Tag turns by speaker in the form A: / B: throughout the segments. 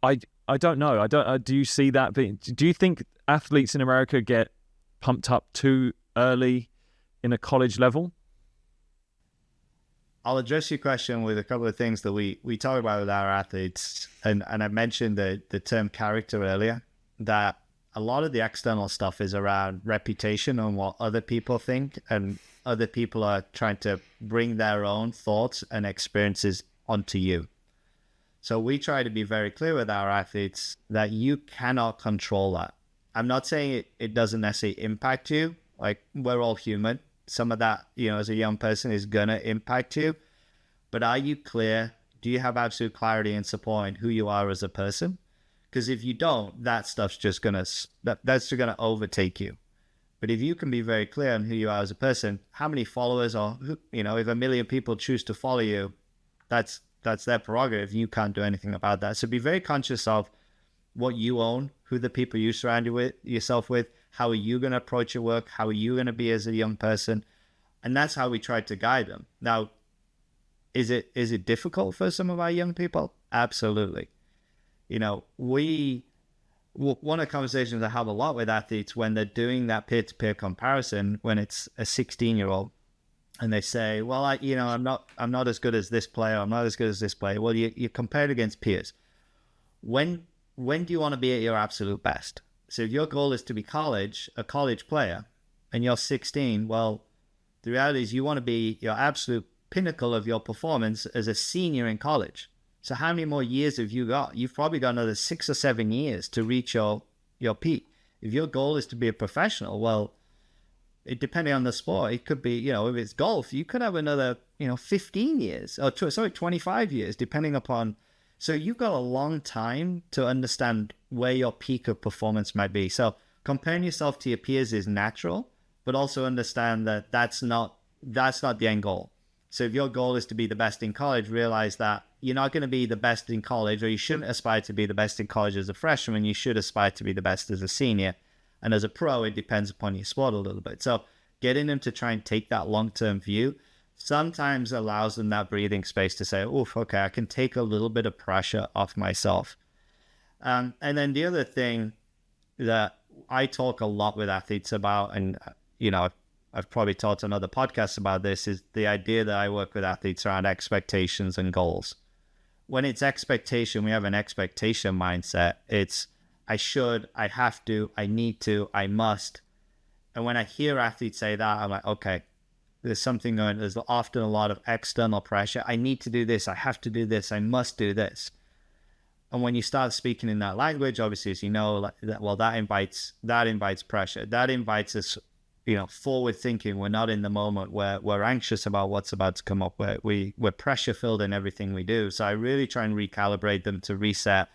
A: I I don't know. I don't. Do you see that being? Do you think athletes in America get pumped up too early in a college level?
B: I'll address your question with a couple of things that we talk about with our athletes. And I mentioned the term character earlier, that a lot of the external stuff is around reputation and what other people think. And other people are trying to bring their own thoughts and experiences onto you. So we try to be very clear with our athletes that you cannot control that. I'm not saying it doesn't necessarily impact you. Like, we're all human. Some of that, as a young person is going to impact you. But are you clear? Do you have absolute clarity and support in who you are as a person? Because if you don't, that stuff's just going to, that's just going to overtake you. But if you can be very clear on who you are as a person, how many followers or, if 1 million people choose to follow you, that's their prerogative. You can't do anything about that. So be very conscious of what you own, who the people you surround yourself with, how are you going to approach your work, how are you going to be as a young person, and that's how we try to guide them. Now, is it difficult for some of our young people? Absolutely. One of the conversations I have a lot with athletes when they're doing that peer-to-peer comparison, when it's a 16-year-old, and they say, well, I'm not as good as this player, I'm not as good as this player. Well, you compare it against peers. When do you want to be at your absolute best? So if your goal is to be a college player, and you're 16, well, the reality is you want to be your absolute pinnacle of your performance as a senior in college. So how many more years have you got? You've probably got another 6 or 7 years to reach your peak. If your goal is to be a professional, well, depending on the sport, it could be, if it's golf, you could have another, 15 years, 25 years, depending upon. So you've got a long time to understand where your peak of performance might be. So comparing yourself to your peers is natural, but also understand that that's not the end goal. So if your goal is to be the best in college, realize that you're not going to be the best in college, or you shouldn't aspire to be the best in college as a freshman. You should aspire to be the best as a senior. And as a pro, it depends upon your sport a little bit. So getting them to try and take that long-term view sometimes allows them that breathing space to say, oof, okay, I can take a little bit of pressure off myself. And then the other thing that I talk a lot with athletes about, and, I've probably talked on other podcasts about this, is the idea that I work with athletes around expectations and goals. When it's expectation, we have an expectation mindset. It's, I should, I have to, I need to, I must. And when I hear athletes say that, I'm like, okay, there's something going, there's often a lot of external pressure. I need to do this. I have to do this. I must do this. And when you start speaking in that language, obviously, as you know, that invites pressure. That invites us, forward thinking. We're not in the moment where we're anxious about what's about to come up. We're pressure filled in everything we do. So I really try and recalibrate them to reset.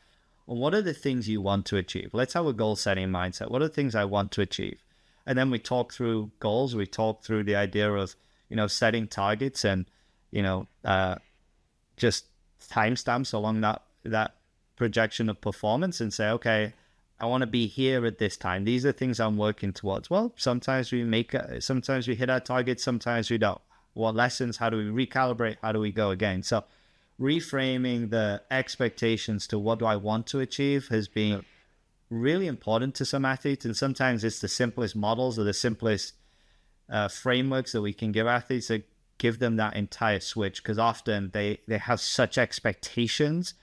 B: Well, what are the things you want to achieve? Let's have a goal setting mindset. What are the things I want to achieve? And then we talk through goals. We talk through the idea of, setting targets and, just timestamps along that projection of performance, and say, okay, I want to be here at this time. These are things I'm working towards. Well, sometimes we hit our targets, sometimes we don't. What lessons? How do we recalibrate? How do we go again? So reframing the expectations to what do I want to achieve has been really important to some athletes. And sometimes it's the simplest models or the simplest frameworks that we can give athletes that give them that entire switch, because often they have such expectations.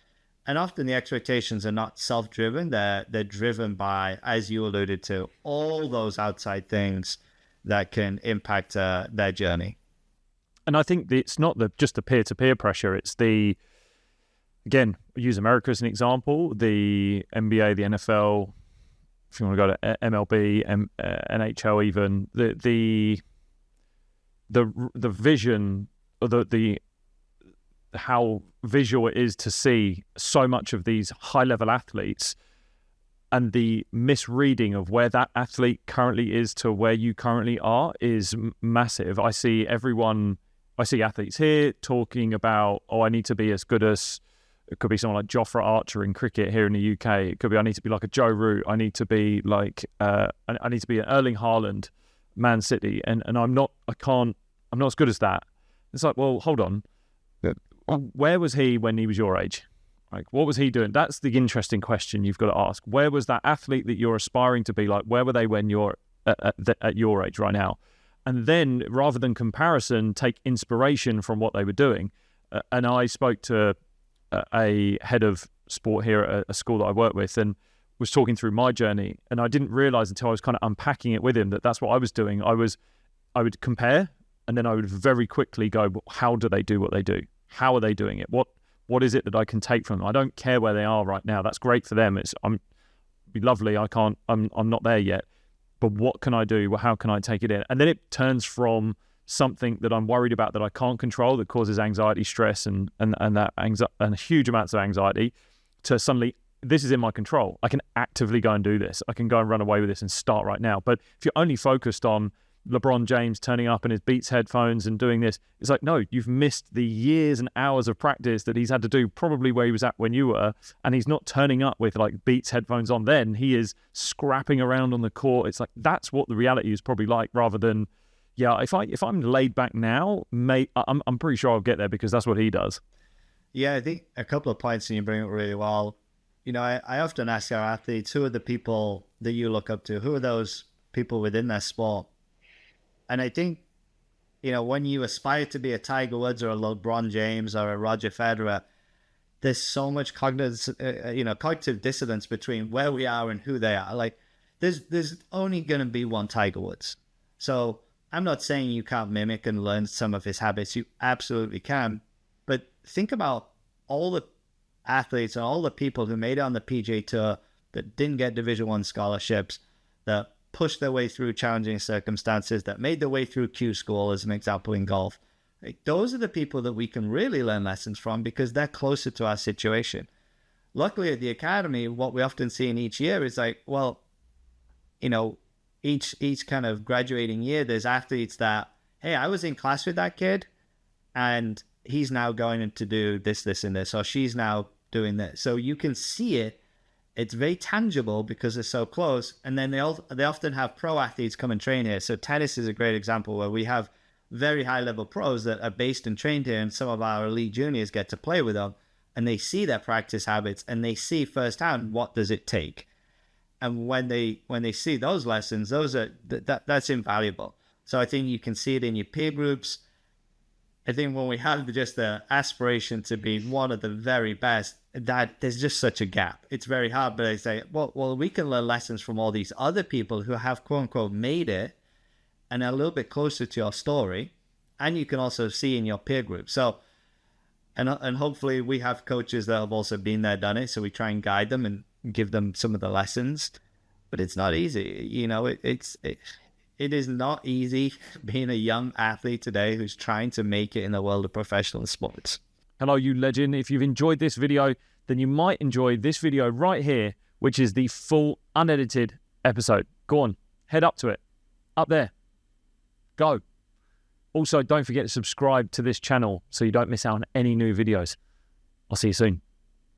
B: And often the expectations are not self-driven. They're driven by, as you alluded to, all those outside things that can impact their journey.
A: And I think it's not just the peer-to-peer pressure. It's again, use America as an example, the NBA, the NFL, if you want to go to MLB, NHL even, the vision, or the how visual it is to see so much of these high-level athletes, and the misreading of where that athlete currently is to where you currently are is massive. I see athletes here talking about, I need to be as good as, it could be someone like Jofra Archer in cricket here in the UK. It could be, I need to be like a Joe Root. I need to be like, I need to be an Erling Haaland, Man City. And I'm not as good as that. It's like, well, hold on. Where was he when he was your age? Like, what was he doing? That's the interesting question you've got to ask. Where was that athlete that you're aspiring to be like? Where were they when you're at your age right now? And then, rather than comparison, take inspiration from what they were doing. And I spoke to a head of sport here at a school that I work with, and was talking through my journey. And I didn't realize until I was kind of unpacking it with him that that's what I was doing. I would compare, and then I would very quickly go, well, how do they do what they do? How are they doing it? What is it that I can take from them? I don't care where they are right now. That's great for them. It'd be lovely. I'm not there yet. But what can I do? Well, how can I take it in? And then it turns from something that I'm worried about that I can't control, that causes anxiety, stress, and huge amounts of anxiety, to suddenly, this is in my control. I can actively go and do this. I can go and run away with this and start right now. But if you're only focused on LeBron James turning up in his Beats headphones and doing this, it's like, no, you've missed the years and hours of practice that he's had to do, probably where he was at when you were, and he's not turning up with like Beats headphones on then. He is scrapping around on the court. It's like, that's what the reality is probably like, rather than, yeah, if I'm laid back now, I'm pretty sure I'll get there because that's what he does.
B: Yeah, I think a couple of points, and you bring it really well. You know, I often ask our athletes, who are the people that you look up to? Who are those people within their sport? And I think, you know, when you aspire to be a Tiger Woods or a LeBron James or a Roger Federer, there's so much cognitive dissonance between where we are and who they are. Like, there's only going to be one Tiger Woods. So I'm not saying you can't mimic and learn some of his habits. You absolutely can. But think about all the athletes and all the people who made it on the PGA Tour that didn't get Division I scholarships, that pushed their way through challenging circumstances, that made their way through Q school, as an example in golf. Like, those are the people that we can really learn lessons from because they're closer to our situation. Luckily at the academy, what we often see in each year is like, well, you know, each kind of graduating year, there's athletes that, hey, I was in class with that kid and he's now going to do this, and this, or she's now doing this. So you can see it. It's very tangible because they're so close. And then they often have pro athletes come and train here. So tennis is a great example where we have very high level pros that are based and trained here, and some of our elite juniors get to play with them, and they see their practice habits and they see firsthand what does it take. And when they see those lessons, that's invaluable. So I think you can see it in your peer groups. I think when we have just the aspiration to be one of the very best, that there's just such a gap. It's very hard, but I say, well, we can learn lessons from all these other people who have quote unquote made it and are a little bit closer to your story. And you can also see in your peer group. So, and hopefully we have coaches that have also been there, done it. So we try and guide them and give them some of the lessons, but it's not easy. You know, it is not easy being a young athlete today who's trying to make it in the world of professional sports.
A: Hello, you legend. If you've enjoyed this video, then you might enjoy this video right here, which is the full unedited episode. Go on, head up to it. Up there. Go. Also, don't forget to subscribe to this channel so you don't miss out on any new videos. I'll see you soon.